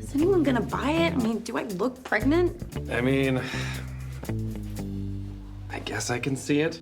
Is anyone gonna buy it? I mean, do I look pregnant? I mean, I guess I can see it.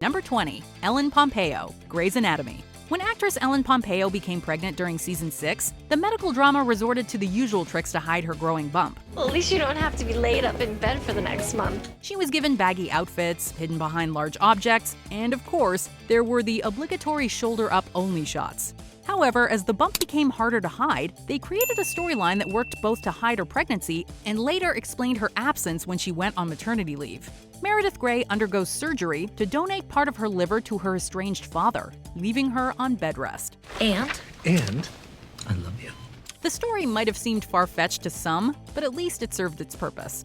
Number 20, Ellen Pompeo, Grey's Anatomy. When actress Ellen Pompeo became pregnant during season 6, the medical drama resorted to the usual tricks to hide her growing bump. Well, at least you don't have to be laid up in bed for the next month. She was given baggy outfits, hidden behind large objects, and of course, there were the obligatory shoulder-up only shots. However, as the bump became harder to hide, they created a storyline that worked both to hide her pregnancy and later explained her absence when she went on maternity leave. Meredith Grey undergoes surgery to donate part of her liver to her estranged father, leaving her on bed rest. And I love you. The story might have seemed far-fetched to some, but at least it served its purpose.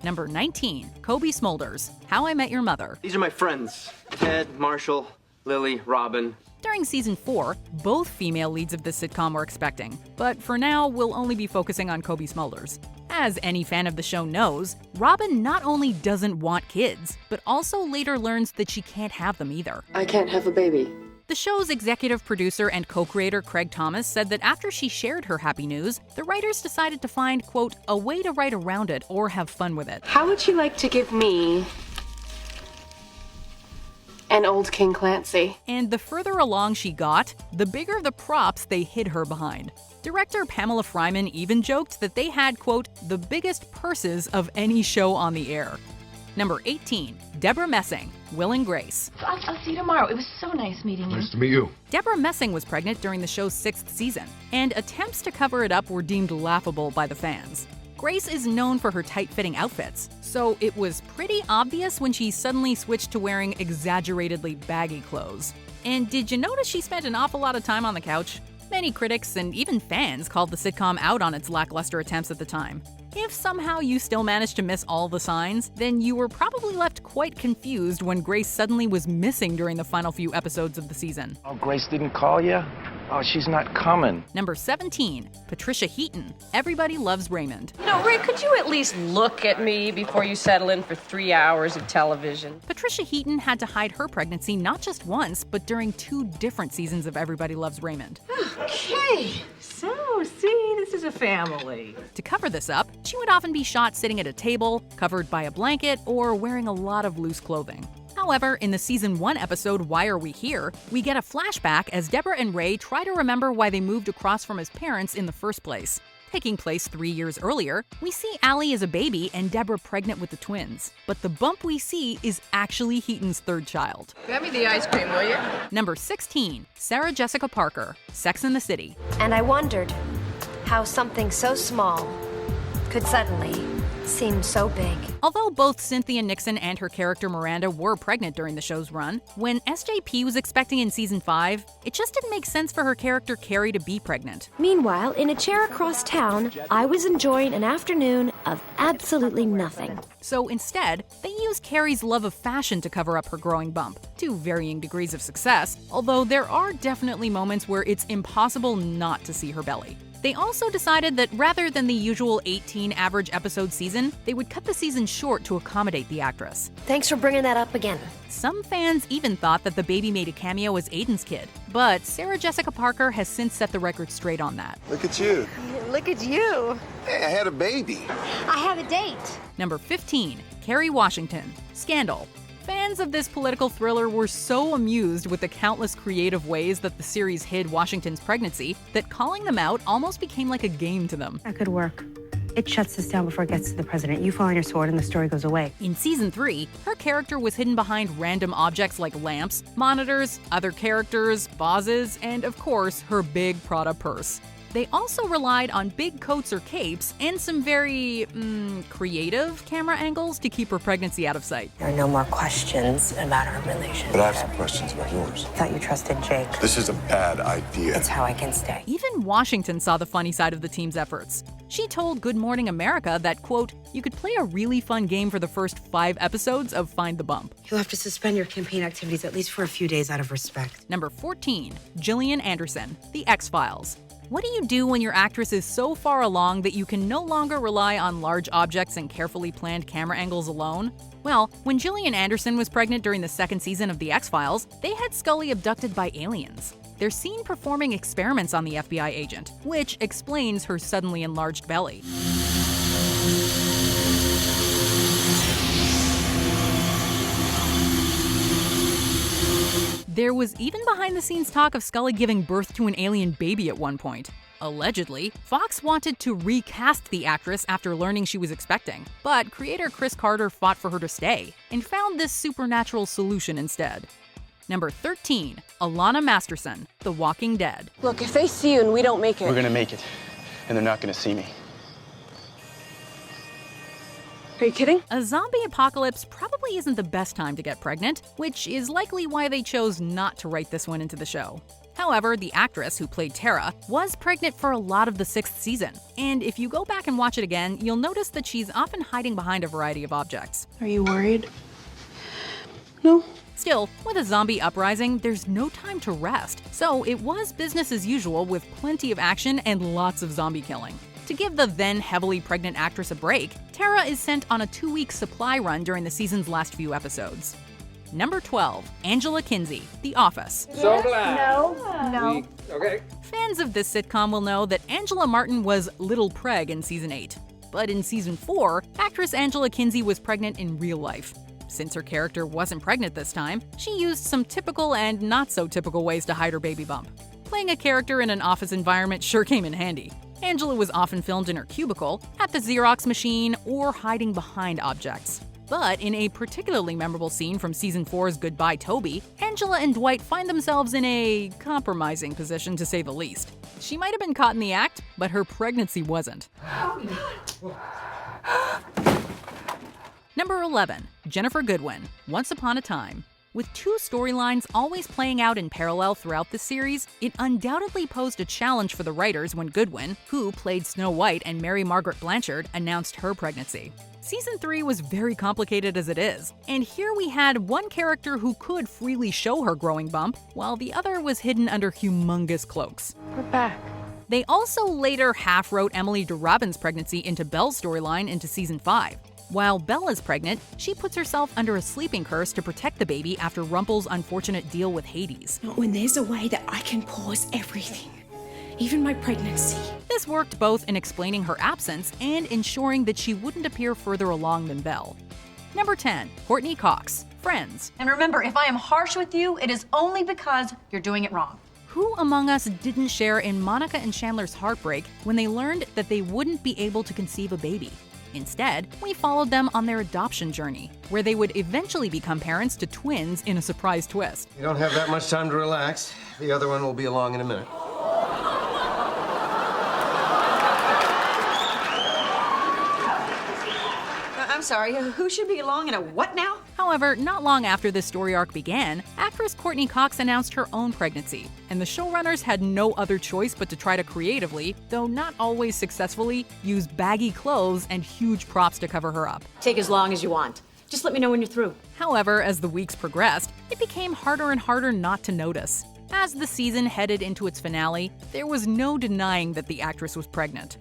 Number 19, Kobe Smulders, How I Met Your Mother. These are my friends, Ted, Marshall, Lily, Robin. During season 4, both female leads of the sitcom were expecting, but for now, we'll only be focusing on Kobe Smulders. As any fan of the show knows, Robin not only doesn't want kids, but also later learns that she can't have them either. I can't have a baby. The show's executive producer and co-creator Craig Thomas said that after she shared her happy news, the writers decided to find, quote, a way to write around it or have fun with it. How would you like to give me an old King Clancy? And the further along she got, the bigger the props they hid her behind. Director Pamela Fryman even joked that they had, quote, the biggest purses of any show on the air. Number 18, Deborah Messing, Will and Grace. I'll see you tomorrow. It was so nice meeting you. Nice to meet you. Deborah Messing was pregnant during the show's 6th season, and attempts to cover it up were deemed laughable by the fans. Grace is known for her tight-fitting outfits, so it was pretty obvious when she suddenly switched to wearing exaggeratedly baggy clothes. And did you notice she spent an awful lot of time on the couch? Many critics and even fans called the sitcom out on its lackluster attempts at the time. If somehow you still managed to miss all the signs, then you were probably left quite confused when Grace suddenly was missing during the final few episodes of the season. Oh, Grace didn't call you? Oh, she's not coming. Number 17, Patricia Heaton, Everybody Loves Raymond. No, Ray, could you at least look at me before you settle in for 3 hours of television? Patricia Heaton had to hide her pregnancy not just once, but during 2 different seasons of Everybody Loves Raymond. Okay, so see, this is a family. To cover this up, she would often be shot sitting at a table, covered by a blanket, or wearing a lot of loose clothing. However, in the season 1 episode, Why Are We Here?, we get a flashback as Deborah and Ray try to remember why they moved across from his parents in the first place. Taking place 3 years earlier, we see Allie as a baby and Deborah pregnant with the twins. But the bump we see is actually Heaton's 3rd child. Grab me the ice cream, will you? Number 16, Sarah Jessica Parker, Sex and the City. And I wondered how something so small could suddenly seem so big. Although both Cynthia Nixon and her character Miranda were pregnant during the show's run, when SJP was expecting in season 5, it just didn't make sense for her character Carrie to be pregnant. Meanwhile, in a chair across town, I was enjoying an afternoon of absolutely nothing. So instead, they used Carrie's love of fashion to cover up her growing bump, to varying degrees of success, although there are definitely moments where it's impossible not to see her belly. They also decided that rather than the usual 18 average episode season, they would cut the season short to accommodate the actress. Thanks for bringing that up again. Some fans even thought that the baby made a cameo as Aiden's kid, but Sarah Jessica Parker has since set the record straight on that. Look at you. Look at you. Hey, I had a baby. I have a date. Number 15, Kerry Washington, Scandal. Fans of this political thriller were so amused with the countless creative ways that the series hid Washington's pregnancy that calling them out almost became like a game to them. That could work. It shuts us down before it gets to the president. You fall on your sword and the story goes away. In season 3, her character was hidden behind random objects like lamps, monitors, other characters, vases, and of course, her big Prada purse. They also relied on big coats or capes and some very, creative camera angles to keep her pregnancy out of sight. There are no more questions about our relationship. But I have some questions about yours. I thought you trusted Jake. This is a bad idea. It's how I can stay. Even Washington saw the funny side of the team's efforts. She told Good Morning America that, quote, you could play a really fun game for the first 5 episodes of Find the Bump. You'll have to suspend your campaign activities at least for a few days out of respect. Number 14, Gillian Anderson, The X-Files. What do you do when your actress is so far along that you can no longer rely on large objects and carefully planned camera angles alone? Well, when Gillian Anderson was pregnant during the 2nd season of The X-Files, they had Scully abducted by aliens. they're seen performing experiments on the FBI agent, which explains her suddenly enlarged belly. There was even behind-the-scenes talk of Scully giving birth to an alien baby at one point. Allegedly, Fox wanted to recast the actress after learning she was expecting, but creator Chris Carter fought for her to stay and found this supernatural solution instead. Number 13, Alana Masterson, The Walking Dead. Look, if they see you and we don't make it... We're gonna make it, and they're not gonna see me. Are you kidding? A zombie apocalypse probably isn't the best time to get pregnant, which is likely why they chose not to write this one into the show. However, the actress who played Tara was pregnant for a lot of the 6th season, and if you go back and watch it again, you'll notice that she's often hiding behind a variety of objects. Are you worried? No. Still, with a zombie uprising, there's no time to rest, so it was business as usual with plenty of action and lots of zombie killing. To give the then heavily pregnant actress a break, Tara is sent on a 2-week supply run during the season's last few episodes. Number 12, Angela Kinsey, The Office. So glad. No. Okay. Fans of this sitcom will know that Angela Martin was Little Preg in Season 8. But in Season 4, actress Angela Kinsey was pregnant in real life. Since her character wasn't pregnant this time, she used some typical and not-so-typical ways to hide her baby bump. Playing a character in an office environment sure came in handy. Angela was often filmed in her cubicle, at the Xerox machine, or hiding behind objects. But in a particularly memorable scene from Season 4's Goodbye Toby, Angela and Dwight find themselves in a compromising position to say the least. She might have been caught in the act, but her pregnancy wasn't. Number 11, Jennifer Goodwin, Once Upon a Time. With 2 storylines always playing out in parallel throughout the series, it undoubtedly posed a challenge for the writers when Goodwin, who played Snow White and Mary Margaret Blanchard, announced her pregnancy. Season 3 was very complicated as it is, and here we had one character who could freely show her growing bump, while the other was hidden under humongous cloaks. We're back. They also later half-wrote Emily DeRobin's pregnancy into Belle's storyline into Season 5. While Belle is pregnant, she puts herself under a sleeping curse to protect the baby after Rumple's unfortunate deal with Hades. Not when there's a way that I can pause everything, even my pregnancy. This worked both in explaining her absence and ensuring that she wouldn't appear further along than Belle. Number 10, Courtney Cox, Friends. And remember, if I am harsh with you, it is only because you're doing it wrong. Who among us didn't share in Monica and Chandler's heartbreak when they learned that they wouldn't be able to conceive a baby? Instead, we followed them on their adoption journey, where they would eventually become parents to twins in a surprise twist. You don't have that much time to relax. The other one will be along in a minute. I'm sorry, who should be along in a what now? However, not long after this story arc began, actress Courtney Cox announced her own pregnancy, and the showrunners had no other choice but to try to creatively, though not always successfully, use baggy clothes and huge props to cover her up. Take as long as you want. Just let me know when you're through. However, as the weeks progressed, it became harder and harder not to notice. As the season headed into its finale, there was no denying that the actress was pregnant.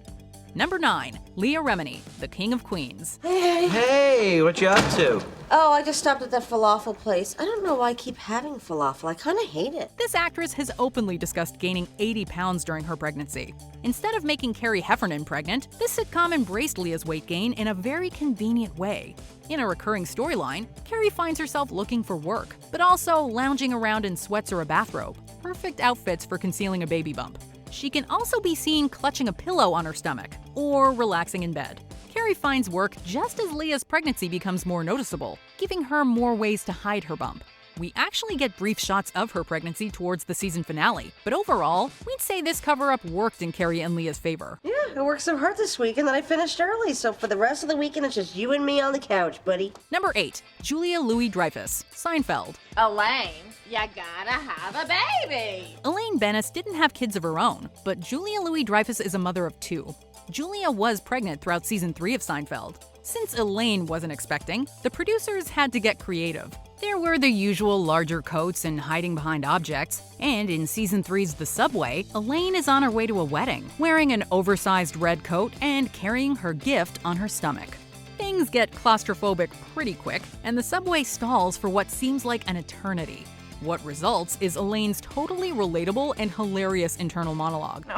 Number 9, Leah Remini, the King of Queens. Hey, what you up to? Oh, I just stopped at that falafel place. I don't know why I keep having falafel. I kind of hate it. This actress has openly discussed gaining 80 pounds during her pregnancy. Instead of making Carrie Heffernan pregnant, this sitcom embraced Leah's weight gain in a very convenient way. In a recurring storyline, Carrie finds herself looking for work, but also lounging around in sweats or a bathrobe. Perfect outfits for concealing a baby bump. She can also be seen clutching a pillow on her stomach, or relaxing in bed. Carrie finds work just as Leah's pregnancy becomes more noticeable, giving her more ways to hide her bump. We actually get brief shots of her pregnancy towards the season finale, but overall, we'd say this cover-up worked in Carrie and Leah's favor. Yeah, I worked so hard this week and then I finished early, so for the rest of the weekend, it's just you and me on the couch, buddy. Number 8, Julia Louis-Dreyfus, Seinfeld. Elaine, you gotta have a baby. Elaine Bennis didn't have kids of her own, but Julia Louis-Dreyfus is a mother of 2. Julia was pregnant throughout season 3 of Seinfeld. Since Elaine wasn't expecting, the producers had to get creative. There were the usual larger coats and hiding behind objects, and in season 3's The Subway, Elaine is on her way to a wedding, wearing an oversized red coat and carrying her gift on her stomach. Things get claustrophobic pretty quick, and the subway stalls for what seems like an eternity. What results is Elaine's totally relatable and hilarious internal monologue. No.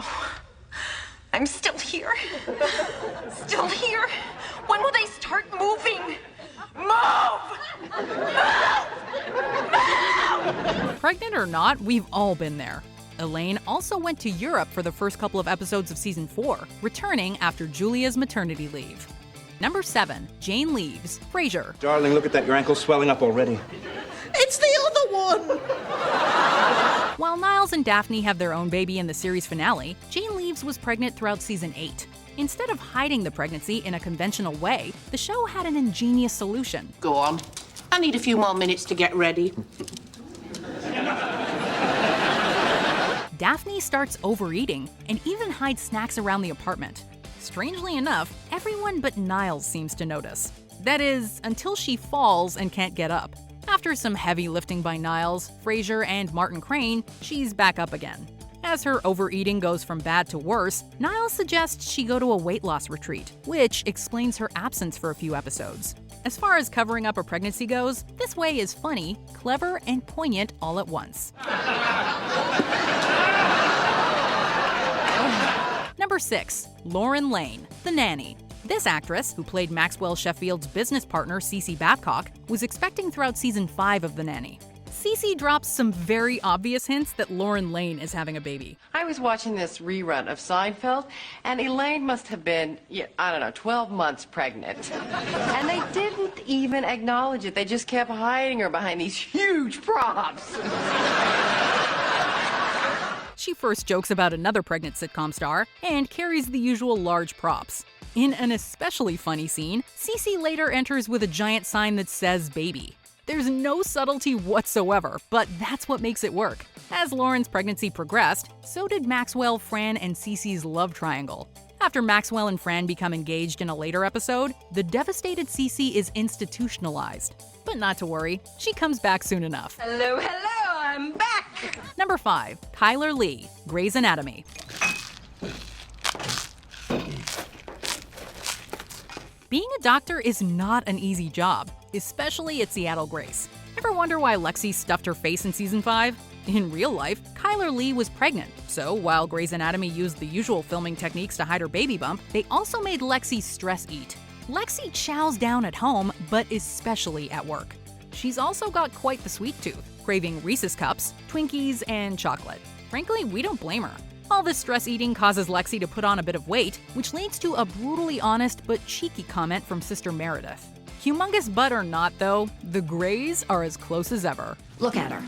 I'm still here. Still here. When will they start moving? Move! Move! Pregnant or not, we've all been there. Elaine also went to Europe for the first couple of episodes of season 4, returning after Julia's maternity leave. Number 7, Jane leaves. Frasier. Darling, look at that. Your ankle's swelling up already. It's the other one! While Niles and Daphne have their own baby in the series finale, Jane Leaves was pregnant throughout season 8. Instead of hiding the pregnancy in a conventional way, the show had an ingenious solution. Go on. I need a few more minutes to get ready. Daphne starts overeating and even hides snacks around the apartment. Strangely enough, everyone but Niles seems to notice. That is, until she falls and can't get up. After some heavy lifting by Niles, Frasier, and Martin Crane, she's back up again. As her overeating goes from bad to worse, Niles suggests she go to a weight loss retreat, which explains her absence for a few episodes. As far as covering up a pregnancy goes, this way is funny, clever, and poignant all at once. Number 6, Lauren Lane, the nanny. This actress, who played Maxwell Sheffield's business partner Cece Babcock, was expecting throughout season 5 of The Nanny. Cece drops some very obvious hints that Lauren Lane is having a baby. I was watching this rerun of Seinfeld, and Elaine must have been, 12 months pregnant. And they didn't even acknowledge it. They just kept hiding her behind these huge props. She first jokes about another pregnant sitcom star and carries the usual large props. In an especially funny scene, Cece later enters with a giant sign that says baby. There's no subtlety whatsoever, but that's what makes it work. As Lauren's pregnancy progressed, so did Maxwell, Fran, and Cece's love triangle. After Maxwell and Fran become engaged in a later episode, the devastated Cece is institutionalized. But not to worry, she comes back soon enough. Hello, hello, I'm back! Number 5, Kyler Lee, Grey's Anatomy. Being a doctor is not an easy job, especially at Seattle Grace. Ever wonder why Lexi stuffed her face in season 5? In real life, Kyler Lee was pregnant, so while Grey's Anatomy used the usual filming techniques to hide her baby bump, they also made Lexi stress eat. Lexi chows down at home, but especially at work. She's also got quite the sweet tooth, craving Reese's Cups, Twinkies, and chocolate. Frankly, we don't blame her. All this stress eating causes Lexi to put on a bit of weight, which leads to a brutally honest but cheeky comment from Sister Meredith. Humongous butt or not, though, the Greys are as close as ever. Look at her.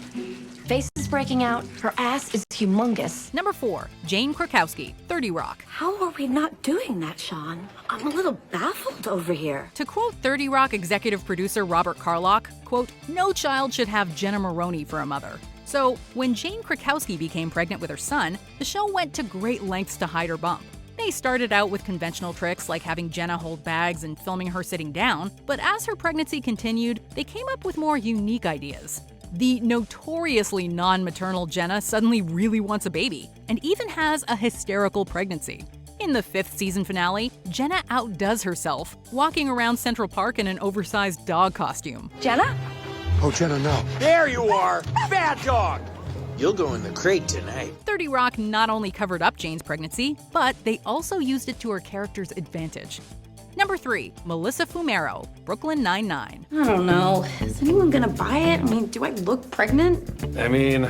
Face is breaking out. Her ass is humongous. Number 4, Jane Krakowski, 30 Rock. How are we not doing that, Sean? I'm a little baffled over here. To quote 30 Rock executive producer Robert Carlock, quote, "No child should have Jenna Maroney for a mother." So, when Jane Krakowski became pregnant with her son, the show went to great lengths to hide her bump. They started out with conventional tricks like having Jenna hold bags and filming her sitting down, but as her pregnancy continued, they came up with more unique ideas. The notoriously non-maternal Jenna suddenly really wants a baby, and even has a hysterical pregnancy. In the 5th season finale, Jenna outdoes herself, walking around Central Park in an oversized dog costume. Jenna? Oh, Jenna, no. There you are! Bad dog! You'll go in the crate tonight. 30 Rock not only covered up Jane's pregnancy, but they also used it to her character's advantage. Number 3, Melissa Fumero, Brooklyn Nine-Nine. I don't know. Is anyone gonna buy it? I mean, do I look pregnant? I mean,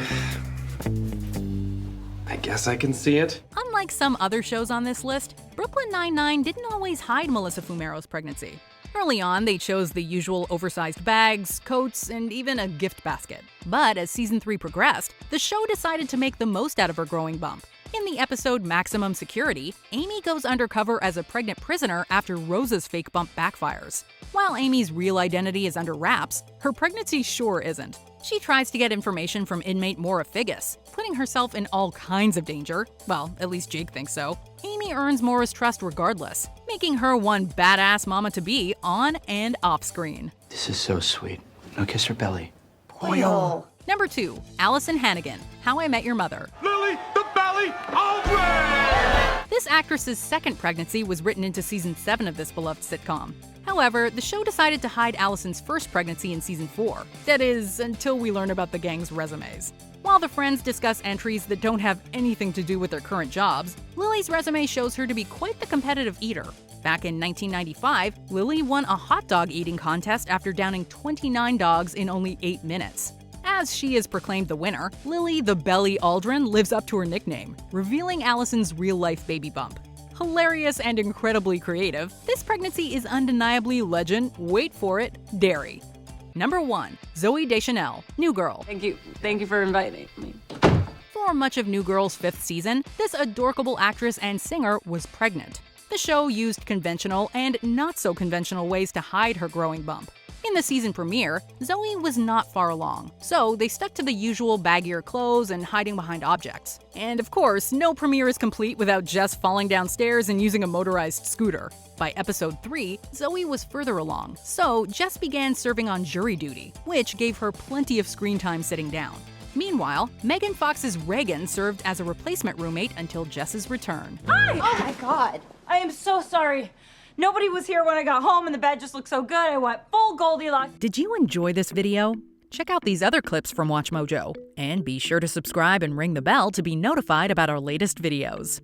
I guess I can see it. Unlike some other shows on this list, Brooklyn Nine-Nine didn't always hide Melissa Fumero's pregnancy. Early on, they chose the usual oversized bags, coats, and even a gift basket. But as season 3 progressed, the show decided to make the most out of her growing bump. In the episode Maximum Security, Amy goes undercover as a pregnant prisoner after Rosa's fake bump backfires. While Amy's real identity is under wraps, her pregnancy sure isn't. She tries to get information from inmate Maura Figgis, putting herself in all kinds of danger. Well, at least Jake thinks so. Amy earns Maura's trust regardless, making her one badass mama-to-be on and off screen. This is so sweet. Now kiss her belly. Boyle. Number 2, Allison Hannigan, How I Met Your Mother. Lily, the belly, away! This actress's second pregnancy was written into season 7 of this beloved sitcom. However, the show decided to hide Allison's first pregnancy in season 4. That is, until we learn about the gang's resumes. While the friends discuss entries that don't have anything to do with their current jobs, Lily's resume shows her to be quite the competitive eater. Back in 1995, Lily won a hot dog eating contest after downing 29 dogs in only 8 minutes. As she is proclaimed the winner, Lily the Belly Aldrin lives up to her nickname, revealing Allison's real-life baby bump. Hilarious and incredibly creative, this pregnancy is undeniably legend, wait for it, dairy. Number 1. Zooey Deschanel, New Girl. Thank you for inviting me. For much of New Girl's 5th season, this adorable actress and singer was pregnant. The show used conventional and not-so-conventional ways to hide her growing bump. In the season premiere, Zooey was not far along, so they stuck to the usual baggier clothes and hiding behind objects. And of course, no premiere is complete without Jess falling downstairs and using a motorized scooter. By episode 3, Zooey was further along, so Jess began serving on jury duty, which gave her plenty of screen time sitting down. Meanwhile, Megan Fox's Reagan served as a replacement roommate until Jess's return. Hi! Oh my God. I am so sorry. Nobody was here when I got home and the bed just looked so good. I went full Goldilocks. Did you enjoy this video? Check out these other clips from WatchMojo, and be sure to subscribe and ring the bell to be notified about our latest videos.